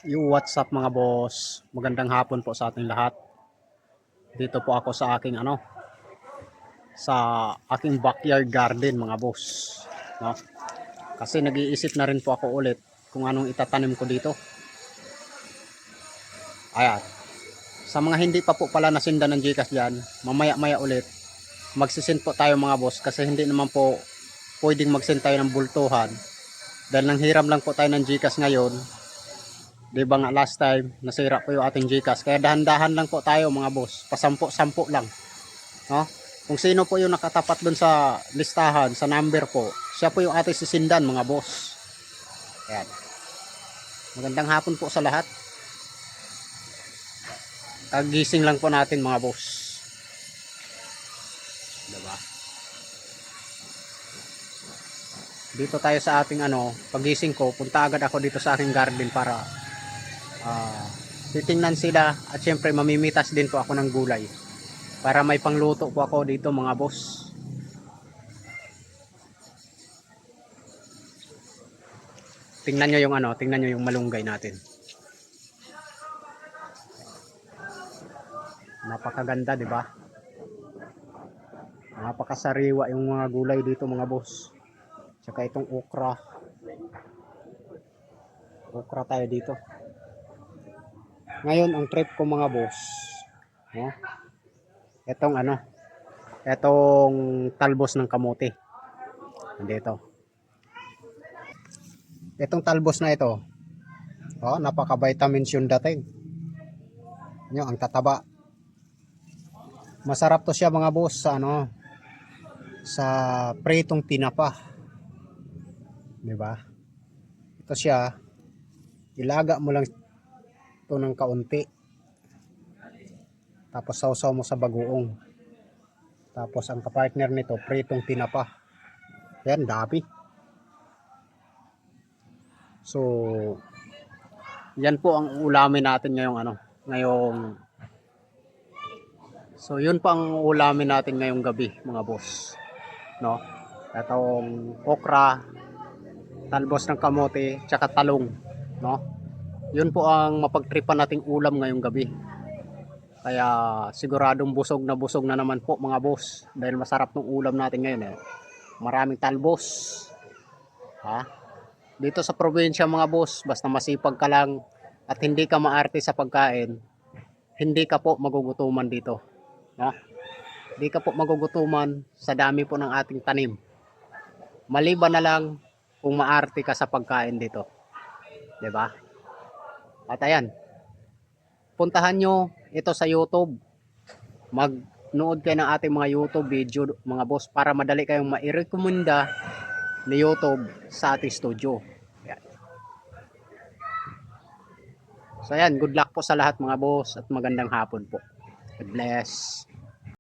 What's up mga boss? Magandang hapon po sa ating lahat. Dito po ako sa aking sa aking backyard garden mga boss, no? Kasi nag-iisip na rin po ako ulit kung anong itatanim ko dito. Ayan. Sa mga hindi pa po pala nasinda ng GCash diyan, mamaya-maya ulit magsisend po tayo mga boss kasi hindi naman po pwedeng magsend tayo ng bultuhan dahil nang hiram lang po tayo ng GCash ngayon. Di ba nga last time nasira po yung ating GCash, kaya dahan-dahan lang po tayo mga boss, pasampo-sampo lang, no? Kung sino po yung nakatapat dun sa listahan, sa number po, siya po yung ating sisindan mga boss. Ayan. Magandang hapon po sa lahat. Kagising lang po natin mga boss, diba? Dito tayo sa ating pagising ko, punta agad ako dito sa aking garden para titingnan sila at syempre mamimitas din po ako ng gulay para may pangluto po ako dito mga boss. Tingnan nyo yung tingnan nyo yung malunggay natin. Napakaganda, di ba? Napakasariwa yung mga gulay dito mga boss. Tsaka itong okra. Okra tayo dito. Ngayon ang trip ko mga boss, no? Etong etong talbos ng kamote. Nandito. Etong talbos na ito, napaka-vitamins yung dating. Nyo, ang tataba. Masarap to siya mga boss sa sa pritong tinapa. 'Di ba? Ito siya, ilaga mo lang ito ng kaunti. Tapos sausaw mo sa bagoong. Tapos ang kapartner nito, pritong tinapa. Yan, dami. So, yan po ang ulamin natin ngayong So, yun pa ang ulamin natin ngayong gabi, mga boss. No? Itong okra, talbos ng kamote, tsaka talong, no? Yun po ang mapagtripan nating ulam ngayong gabi. Kaya siguradong busog na naman po mga boss dahil masarap ng ulam natin ngayon eh. Maraming talbos. Ha? Dito sa probinsya mga boss, basta masipag ka lang at hindi ka maarte sa pagkain, hindi ka po magugutuman dito. No? Hindi ka po magugutuman sa dami po ng ating tanim. Maliban na lang kung maarte ka sa pagkain dito. 'Di ba? At ayan, puntahan nyo ito sa YouTube. Magnood kayo ng ating mga YouTube video mga boss para madali kayong mairekomenda ni YouTube sa ating studio. Ayan. So ayan, good luck po sa lahat mga boss at magandang hapon po. God bless.